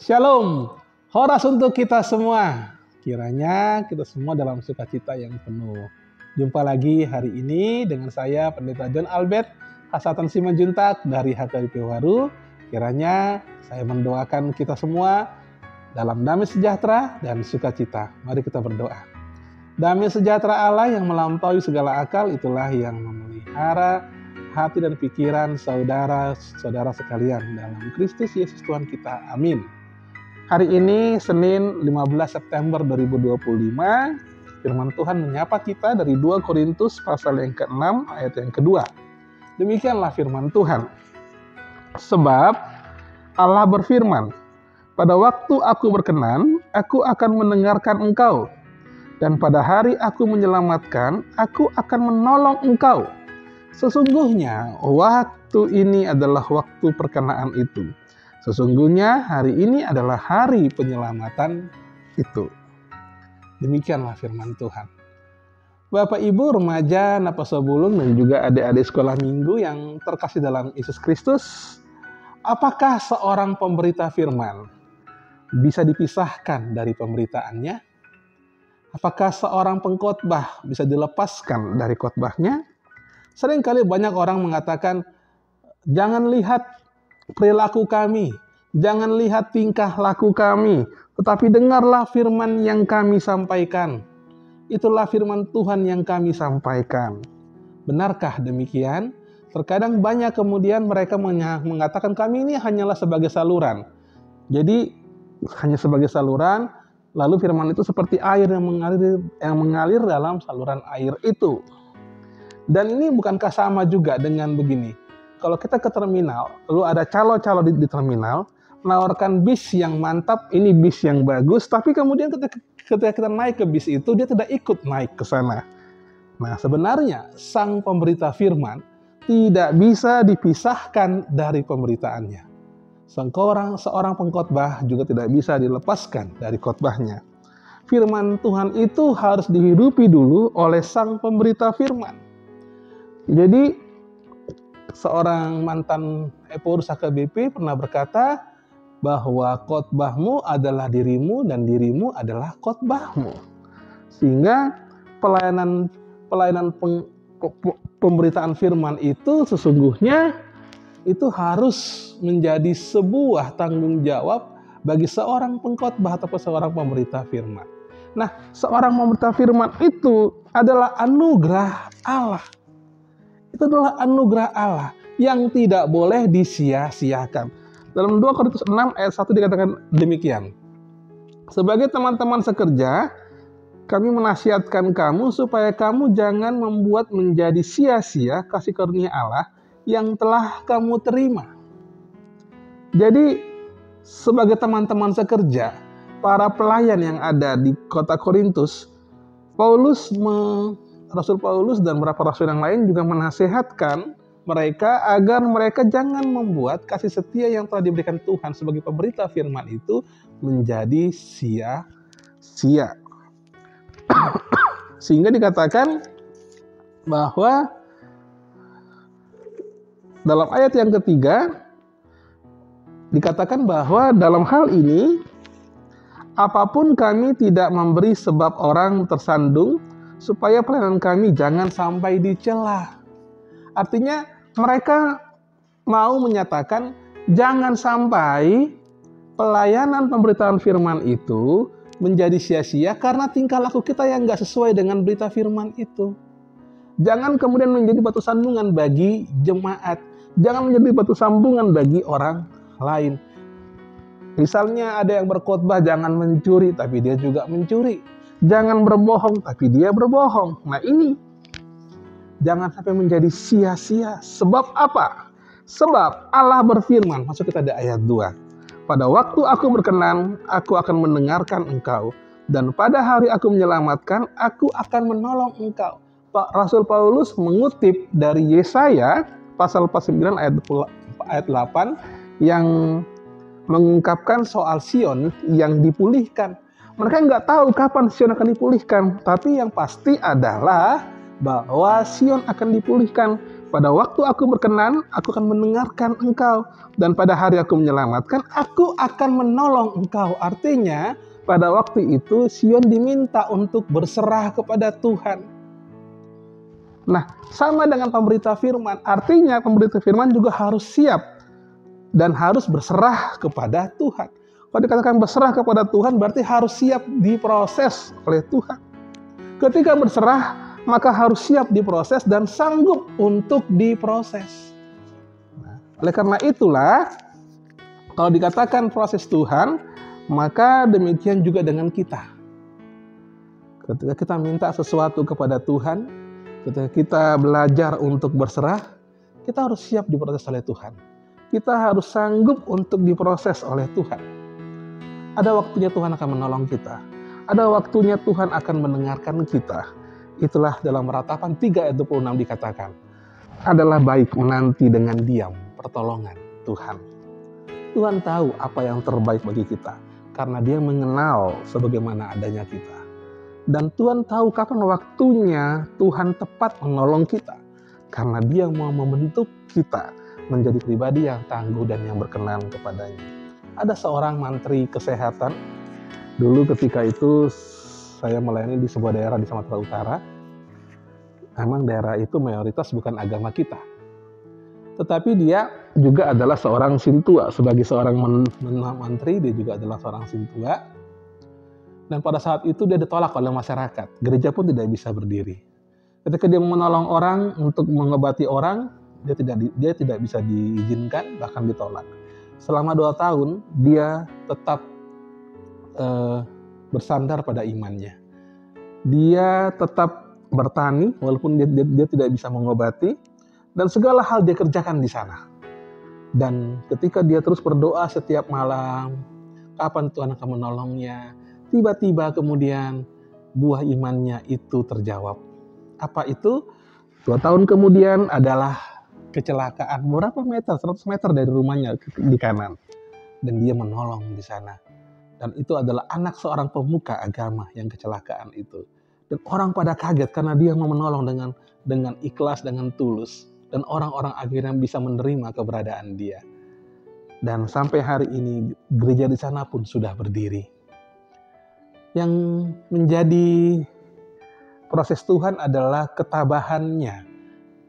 Shalom, horas untuk kita semua. Kiranya kita semua dalam sukacita yang penuh. Jumpa lagi hari ini dengan saya, Pendeta John Albert Hasatan Simanjuntak dari HKBP Waru. Kiranya saya mendoakan kita semua dalam damai sejahtera dan sukacita. Mari kita berdoa. Damai sejahtera Allah yang melampaui segala akal, itulah yang memelihara hati dan pikiran saudara-saudara sekalian dalam Kristus Yesus Tuhan kita. Amin. Hari ini Senin 15 September 2025, firman Tuhan menyapa kita dari 2 Korintus pasal yang ke-6 ayat yang kedua. Demikianlah firman Tuhan. Sebab Allah berfirman, pada waktu aku berkenan, aku akan mendengarkan engkau. Dan pada hari aku menyelamatkan, aku akan menolong engkau. Sesungguhnya waktu ini adalah waktu perkenaan itu. Sesungguhnya hari ini adalah hari penyelamatan itu. Demikianlah firman Tuhan. Bapak Ibu remaja Napasobulung dan juga adik-adik sekolah minggu yang terkasih dalam Yesus Kristus, apakah seorang pemberita firman bisa dipisahkan dari pemberitaannya? Apakah seorang pengkhotbah bisa dilepaskan dari khotbahnya? Seringkali banyak orang mengatakan, jangan lihat perilaku kami, jangan lihat tingkah laku kami, tetapi dengarlah firman yang kami sampaikan. Itulah firman Tuhan yang kami sampaikan. Benarkah demikian? Terkadang banyak kemudian mereka mengatakan kami ini hanyalah sebagai saluran. Jadi hanya sebagai saluran, lalu firman itu seperti air yang mengalir dalam saluran air itu. Dan ini bukankah sama juga dengan begini? Kalau kita ke terminal, lalu ada calo-calo di terminal, menawarkan bis yang mantap, ini bis yang bagus, tapi kemudian ketika kita naik ke bis itu, dia tidak ikut naik ke sana. Nah, sebenarnya sang pemberita firman tidak bisa dipisahkan dari pemberitaannya. Seorang pengkhotbah juga tidak bisa dilepaskan dari khotbahnya. Firman Tuhan itu harus dihidupi dulu oleh sang pemberita firman. Jadi, seorang mantan pengurus HKBP pernah berkata bahwa khotbahmu adalah dirimu dan dirimu adalah khotbahmu. Sehingga pelayanan pemberitaan firman itu sesungguhnya itu harus menjadi sebuah tanggung jawab bagi seorang pengkhotbah atau seorang pemberita firman. Nah, seorang pemberita firman itu adalah anugerah Allah. Itu adalah anugerah Allah yang tidak boleh disia-siakan. Dalam 2 Korintus 6 ayat 1 dikatakan demikian. Sebagai teman-teman sekerja, kami menasihatkan kamu supaya kamu jangan membuat menjadi sia-sia kasih karunia Allah yang telah kamu terima. Jadi, sebagai teman-teman sekerja, para pelayan yang ada di kota Korintus, Rasul Paulus dan beberapa rasul yang lain juga menasihatkan mereka agar mereka jangan membuat kasih setia yang telah diberikan Tuhan sebagai pemberita firman itu menjadi sia-sia. Sehingga dikatakan bahwa dalam ayat yang ketiga dikatakan bahwa dalam hal ini apapun kami tidak memberi sebab orang tersandung supaya pelayanan kami jangan sampai dicela. Artinya mereka mau menyatakan jangan sampai pelayanan pemberitaan firman itu menjadi sia-sia karena tingkah laku kita yang gak sesuai dengan berita firman itu. Jangan kemudian menjadi batu sandungan bagi jemaat. Jangan menjadi batu sambungan bagi orang lain. Misalnya ada yang berkhotbah jangan mencuri, tapi dia juga mencuri. Jangan berbohong, tapi dia berbohong. Nah ini, jangan sampai menjadi sia-sia. Sebab apa? Sebab Allah berfirman, masuk kita di ayat 2. Pada waktu aku berkenan, aku akan mendengarkan engkau. Dan pada hari aku menyelamatkan, aku akan menolong engkau. Rasul Paulus mengutip dari Yesaya, pasal 9 ayat 8, yang mengungkapkan soal Sion yang dipulihkan. Mereka nggak tahu kapan Sion akan dipulihkan, tapi yang pasti adalah bahwa Sion akan dipulihkan Pada waktu aku berkenan, aku akan mendengarkan engkau. Dan pada hari aku menyelamatkan, aku akan menolong engkau. Artinya, pada waktu itu Sion diminta untuk berserah kepada Tuhan. Nah, sama dengan pemberita firman. Artinya pemberita firman juga harus siap dan harus berserah kepada Tuhan. Kalau dikatakan berserah kepada Tuhan, berarti harus siap diproses oleh Tuhan. Ketika berserah, maka harus siap diproses dan sanggup untuk diproses. Nah, oleh karena itulah, kalau dikatakan proses Tuhan, maka demikian juga dengan kita. Ketika kita minta sesuatu kepada Tuhan, ketika kita belajar untuk berserah, kita harus siap diproses oleh Tuhan. Kita harus sanggup untuk diproses oleh Tuhan. Ada waktunya Tuhan akan menolong kita. Ada waktunya Tuhan akan mendengarkan kita. Itulah dalam Ratapan 3 ayat 26 dikatakan, adalah baik menanti dengan diam pertolongan Tuhan. Tuhan tahu apa yang terbaik bagi kita, karena Dia mengenal sebagaimana adanya kita. Dan Tuhan tahu kapan waktunya Tuhan tepat menolong kita, karena Dia mau membentuk kita menjadi pribadi yang tangguh dan yang berkenan kepadanya. Ada seorang mantri kesehatan, dulu ketika itu saya melayani di sebuah daerah di Sumatera Utara. Memang daerah itu mayoritas bukan agama kita. Tetapi dia juga adalah seorang sintua. Sebagai seorang mantri, dia juga adalah seorang sintua. Dan pada saat itu dia ditolak oleh masyarakat. Gereja pun tidak bisa berdiri. Ketika dia menolong orang untuk mengobati orang, dia tidak bisa diizinkan, bahkan ditolak. Selama 2 tahun, dia tetap bersandar pada imannya. Dia tetap bertani walaupun dia tidak bisa mengobati, dan segala hal dia kerjakan di sana. Dan ketika dia terus berdoa setiap malam, kapan Tuhan akan menolongnya, tiba-tiba kemudian buah imannya itu terjawab. Apa itu? 2 tahun kemudian adalah kecelakaan berapa meter, 100 meter dari rumahnya di kanan. Dan dia menolong di sana. Dan itu adalah anak seorang pemuka agama yang kecelakaan itu. Dan orang pada kaget karena dia mau menolong dengan ikhlas, dengan tulus. Dan orang-orang akhirnya bisa menerima keberadaan dia. Dan sampai hari ini gereja di sana pun sudah berdiri. Yang menjadi proses Tuhan adalah ketabahannya,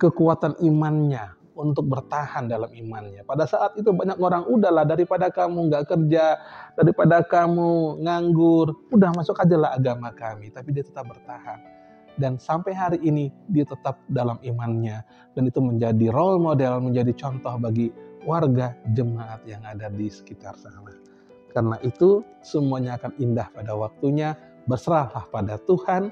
kekuatan imannya untuk bertahan dalam imannya. Pada saat itu banyak orang, udahlah daripada kamu nggak kerja, daripada kamu nganggur, udah masuk aja lah agama kami. Tapi dia tetap bertahan. Dan sampai hari ini dia tetap dalam imannya. Dan itu menjadi role model, menjadi contoh bagi warga jemaat yang ada di sekitar sana. Karena itu semuanya akan indah pada waktunya. Berserahlah pada Tuhan.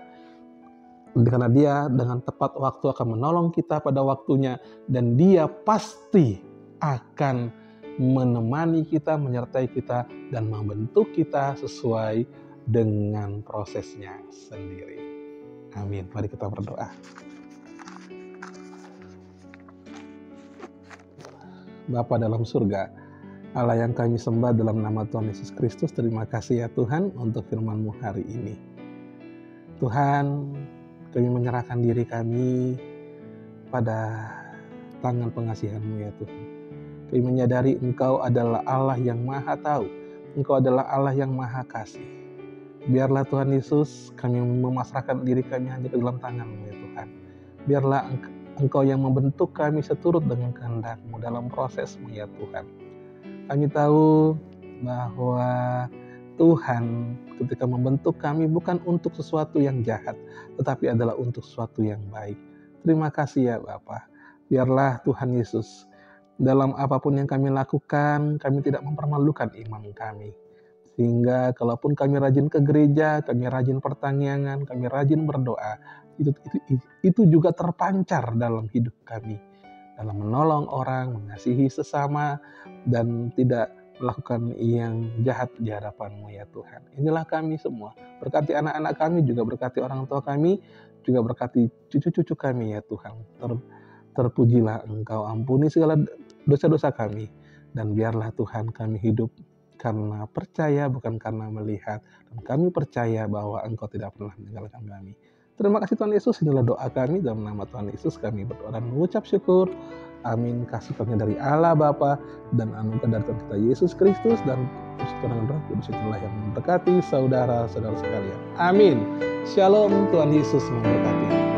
Karena dia dengan tepat waktu akan menolong kita pada waktunya. Dan dia pasti akan menemani kita, menyertai kita, dan membentuk kita sesuai dengan prosesnya sendiri. Amin. Mari kita berdoa. Bapa dalam surga, Allah yang kami sembah dalam nama Tuhan Yesus Kristus, terima kasih ya Tuhan untuk firman-Mu hari ini. Tuhan, kami menyerahkan diri kami pada tangan pengasihan-Mu ya Tuhan. Kami menyadari Engkau adalah Allah yang Maha Tahu. Engkau adalah Allah yang Maha Kasih. Biarlah Tuhan Yesus, kami memasrahkan diri kami hanya ke dalam tangan-Mu ya Tuhan. Biarlah Engkau yang membentuk kami seturut dengan kehendak-Mu dalam proses-Mu ya Tuhan. Kami tahu bahwa Tuhan ketika membentuk kami bukan untuk sesuatu yang jahat, tetapi adalah untuk sesuatu yang baik. Terima kasih ya Bapa. Biarlah Tuhan Yesus, dalam apapun yang kami lakukan, kami tidak mempermalukan iman kami. Sehingga kalaupun kami rajin ke gereja, kami rajin pertanian, kami rajin berdoa, itu juga terpancar dalam hidup kami. Dalam menolong orang, mengasihi sesama, dan tidak melakukan yang jahat di hadapan-Mu ya Tuhan. Inilah kami semua. Berkati anak-anak kami, juga berkati orang tua kami, juga berkati cucu-cucu kami ya Tuhan. Terpujilah Engkau, ampuni segala dosa-dosa kami. Dan biarlah Tuhan kami hidup karena percaya, bukan karena melihat. Dan kami percaya bahwa Engkau tidak pernah meninggalkan kami. Terima kasih Tuhan Yesus, inilah doa kami dalam nama Tuhan Yesus kami berdoa dan mengucap syukur. Amin. Kasih karunia dari Allah Bapa dan anugerah dari Tuhan kita Yesus Kristus dan persekutuan Roh Kudus itulah yang memberkati saudara-saudara sekalian. Amin. Shalom, Tuhan Yesus memberkati.